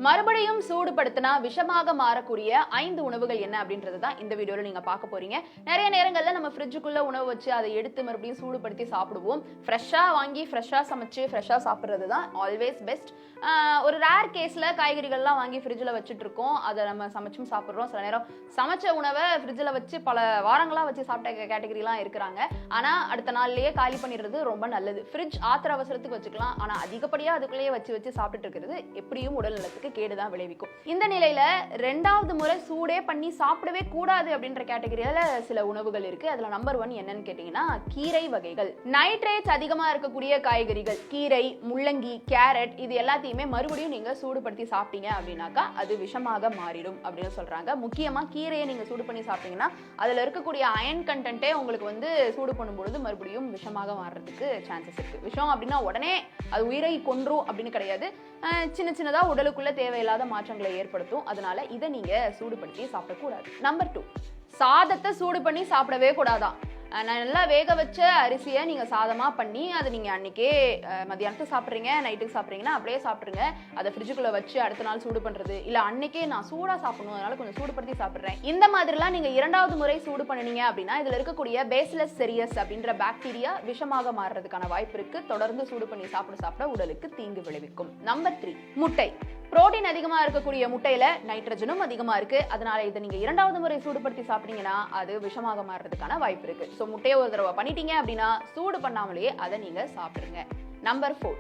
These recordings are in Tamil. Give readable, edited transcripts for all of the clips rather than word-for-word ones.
மறுபடியும் சூடுபடுத்தினா விஷமாக மாறக்கூடிய 5 உணவுகள் என்ன அப்படின்றது தான் இந்த வீடியோல நீங்க பார்க்க போறீங்க. நிறைய நேரங்கள்ல நம்ம ஃப்ரிட்ஜுக்குள்ள உணவு வச்சு அதை எடுத்து மறுபடியும் சூடுபடுத்தி சாப்பிடுவோம். ஃப்ரெஷ்ஷா வாங்கி ஃப்ரெஷ்ஷா சமைச்சு ஃப்ரெஷ்ஷா சாப்பிடுறது தான் ஆல்வேஸ் பெஸ்ட். ஒரு ரேர் கேஸ்ல காய்கறிகள்லாம் வாங்கி ஃப்ரிட்ஜில் வச்சுட்டு இருக்கோம், அதை நம்ம சமைச்சும் சாப்பிட்றோம். சில நேரம் சமைச்ச உணவை ஃப்ரிட்ஜில் வச்சு பல வாரங்களாக வச்சு சாப்பிட்ட கேட்டகரிலாம் இருக்கிறாங்க. ஆனால் அடுத்த நாள்லயே காலி பண்ணிடுறது ரொம்ப நல்லது. ஃப்ரிட்ஜ் ஆத்திர அவசரத்துக்கு வச்சுக்கலாம், ஆனால் அதிகப்படியாக அதுக்குள்ளேயே வச்சு சாப்பிட்டுட்டு இருக்கிறது எப்படியும் உடல் நலத்துக்கு கேடுதான் விளைவிக்கும். இந்த நிலையில 2வது முறை சூடே பண்ணி சாப்பிடவே கூடாது அப்படின்ற கேட்டகரியில சில உணவுகள் இருக்கு. அதுல நம்பர் 1 என்னன்னு கேட்டீங்கன்னா கீரை வகைகள். நைட்ரேட்ஸ் அதிகமா இருக்கக்கூடிய காய்கறிகள், கீரை, முள்ளங்கி, கேரட் இது எல்லாத்தையுமே மறுபடியும் நீங்க சூடுபடுத்தி சாப்பிட்டீங்க அப்படின்னாக்கா அது விஷமாக மாறிடும் அப்படின்னு சொல்றாங்க. முக்கியமா கீரையை நீங்க சூடு பண்ணி சாப்பிட்டீங்கன்னா அதுல இருக்கக்கூடிய அயன் கண்டென்ட்டே உங்களுக்கு சூடு பண்ணும்பொழுது மறுபடியும் விஷமாக மாறுறதுக்கு சான்சஸ் இருக்கு. விஷம் அப்படின்னா உடனே அது உயிரை கொன்றும் அப்படின்னு கிடையாது. சின்ன சின்னதா உடலுக்குள்ள தேவையில்லாத மாற்றங்களை ஏற்படுத்தும். அதனால இதை நீங்க சூடுபடுத்தி சாப்பிடக்கூடாது. நம்பர் 2, சாதத்தை சூடு பண்ணி சாப்பிடவே கூடாதான். நல்லா வேக வச்ச அரிசியை நீங்க சாதமா பண்ணி அதை நீங்க அன்னைக்கே மதியானத்துக்கு சாப்பிட்றீங்க, நைட்டுக்கு சாப்பிட்றீங்கன்னா அப்படியே சாப்பிட்ருங்க. அதை ஃப்ரிட்ஜுக்குள்ள வச்சு அடுத்த நாள் சூடு பண்றது இல்ல அன்னைக்கே நான் சூடா சாப்பிடணும் அதனால கொஞ்சம் சூடுபடுத்தி சாப்பிட்றேன், இந்த மாதிரிலாம் நீங்க 2வது முறை சூடு பண்ணினீங்க அப்படின்னா இதுல இருக்கக்கூடிய பேசிலஸ் செரியஸ் அப்படின்ற பாக்டீரியா விஷமாக மாறுறதுக்கான வாய்ப்பு இருக்கு. தொடர்ந்து சூடு பண்ணி சாப்பிட உடலுக்கு தீங்கு விளைவிக்கும். நம்பர் 3, முட்டை. புரோட்டீன் அதிகமா இருக்கக்கூடிய முட்டையில நைட்ரஜனும் அதிகமா இருக்கு. அதனால இதை நீங்க 2வது முறை சூடுபடுத்தி சாப்பிட்டீங்கன்னா அது விஷமாக மாறுறதுக்கான வாய்ப்பு இருக்கு. சோ முட்டையை ஒரு தடவை பண்ணிட்டீங்க அப்படின்னா சூடு பண்ணாமலேயே அதை நீங்க சாப்பிடுங்க. நம்பர் 4,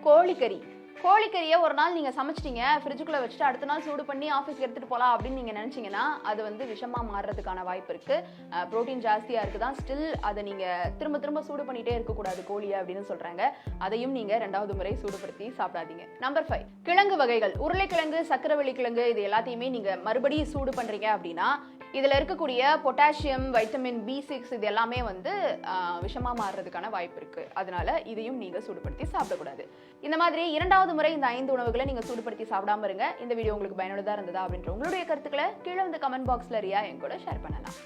கோழிக்கறி. கோழிக்கறியை ஒரு நாள் நீங்க சமைச்சிட்டீங்க, ஃப்ரிட்ஜுக்குள்ள வச்சுட்டு அடுத்த நாள் சூடு பண்ணி ஆஃபீஸ்க்கு எடுத்துட்டு போலாம் அப்படின்னு நீங்க நினைச்சீங்கன்னா அது விஷமா மாறுறதுக்கான வாய்ப்பு இருக்கு. புரோட்டீன் ஜாஸ்தியா இருக்குதான், ஸ்டில் அதை நீங்க திரும்ப திரும்ப சூடு பண்ணிட்டே இருக்கக்கூடாது கோழியை அப்படின்னு சொல்றாங்க. அதையும் நீங்க 2வது முறை சூடுபடுத்தி சாப்பிடாதீங்க. நம்பர் 5, கிழங்கு வகைகள். உருளைக்கிழங்கு, சக்கரவள்ளி கிழங்கு இது எல்லாத்தையுமே நீங்க மறுபடியும் சூடு பண்றீங்க அப்படின்னா இதுல இருக்கக்கூடிய பொட்டாசியம், வைட்டமின் B6 இது எல்லாமே விஷமா மாறுறதுக்கான வாய்ப்பு இருக்கு. அதனால இதையும் நீங்க சூடுபடுத்தி சாப்பிடக்கூடாது. இந்த மாதிரி 2வது முறை இந்த 5 உணவுகளை நீங்க சூடுபடுத்தி சாப்பிடாம இருங்க. இந்த வீடியோ உங்களுக்கு பயனுள்ளதா இருந்ததா அப்படின்ற உங்களுடைய கருத்துக்களை கீழே கமெண்ட் பாக்ஸ்ல ரியா என் கூட ஷேர் பண்ணலாம்.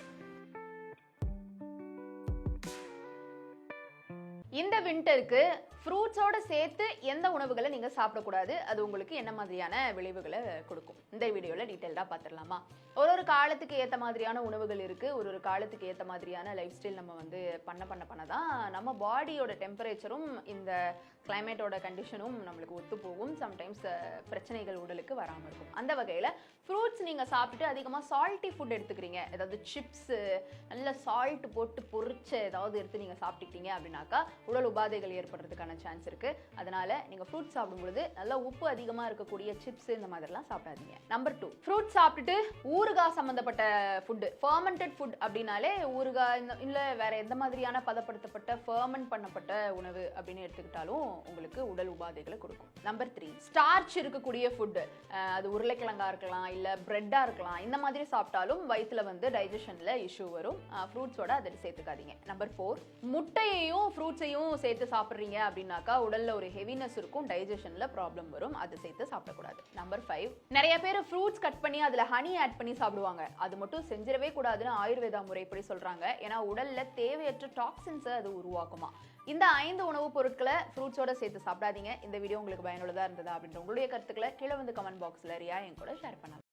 இந்த விண்டருக்கு ஃப்ரூட்ஸோட சேர்த்து எந்த உணவுகளை நீங்க சாப்பிடக்கூடாது, அது உங்களுக்கு என்ன மாதிரியான விளைவுகளை கொடுக்கும், இந்த வீடியோல டீடைல்டா பார்த்துடலாமா? ஒரு காலத்துக்கு ஏற்ற மாதிரியான உணவுகள் இருக்கு, ஒரு காலத்துக்கு ஏற்ற மாதிரியான லைஃப் ஸ்டைல் நம்ம பண்ணதான் நம்ம பாடியோட டெம்பரேச்சரும் இந்த கிளைமேட்டோட கண்டிஷனும் நம்மளுக்கு ஒத்து போகும். சம்டைம்ஸ் பிரச்சனைகள் உடலுக்கு வராமல் இருக்கும். அந்த வகையில் ஃப்ரூட்ஸ் நீங்கள் சாப்பிட்டுட்டு அதிகமாக சால்ட்டி ஃபுட் எடுத்துக்கிறீங்க, ஏதாவது சிப்ஸு நல்ல சால்ட் போட்டு பொரிச்ச ஏதாவது எடுத்து நீங்கள் சாப்பிட்டுக்கிட்டீங்க அப்படின்னாக்கா உடல் உபாதைகள் ஏற்படுறதுக்கான சான்ஸ் இருக்குது. அதனால் நீங்கள் ஃப்ரூட்ஸ் சாப்பிடும்பொழுது நல்லா உப்பு அதிகமாக இருக்கக்கூடிய சிப்ஸ் இந்த மாதிரிலாம் சாப்பிடாதீங்க. நம்பர் 2, ஃப்ரூட்ஸ் சாப்பிட்டுட்டு ஊறுகாய் சம்மந்தப்பட்ட ஃபுட்டு, ஃபர்மெண்டட் ஃபுட் அப்படின்னாலே ஊறுகாய் இல்லை வேற எந்த மாதிரியான பதப்படுத்தப்பட்ட ஃபர்மெண்ட் பண்ணப்பட்ட உணவு அப்படின்னு எடுத்துக்கிட்டாலும் உங்களுக்கு உடல் உபாதைகளை கொடுக்கும். நம்பர் 3, ஸ்டார்ச் இருக்கக்கூடிய ஃபுட், அது உருளைக்கிழங்கா இருக்கலாம் இல்ல பிரெட்டா இருக்கலாம், இந்த மாதிரி சாப்பிட்டாலும் வயிற்றுல டைஜஷன்ல இஷ்யூ வரும். ஃப்ரூட்ஸோட அதை சேர்த்துக்காதீங்க. நம்பர் 4, முட்டையையும் ஃப்ரூட்ஸையும் சேர்த்து சாப்பிட்றீங்க அப்படின்னாக்கா உடல்ல ஒரு ஹெவினஸ் இருக்கும், டைஜஷன்ல ப்ராப்ளம் வரும், அதை சேர்த்து சாப்பிடக்கூடாது. நம்பர் 5, நிறைய பேர் ஃப்ரூட்ஸ் கட் பண்ணி அதுல ஹனி ஆட் பண்ணி சாப்பிடுவாங்க. அது மட்டும் செஞ்சிடவே கூடாதுன்னு ஆயுர்வேதா முறைப்படி சொல்றாங்க. ஏன்னா உடல்ல தேவையற்ற டாக்ஸின்ஸை அது உருவாக்குமா. இந்த 5 உணவுப் பொருட்களை ஃப்ரூட்ஸோட சேர்த்து சாப்பிடாதீங்க. இந்த வீடியோ உங்களுக்கு பயனுள்ளதா இருந்ததா அப்படின்ற உங்களுடைய கருத்துக்களை கீழே கமெண்ட் பாக்ஸ்ல ரியா என் கூட ஷேர் பண்ணலாம்.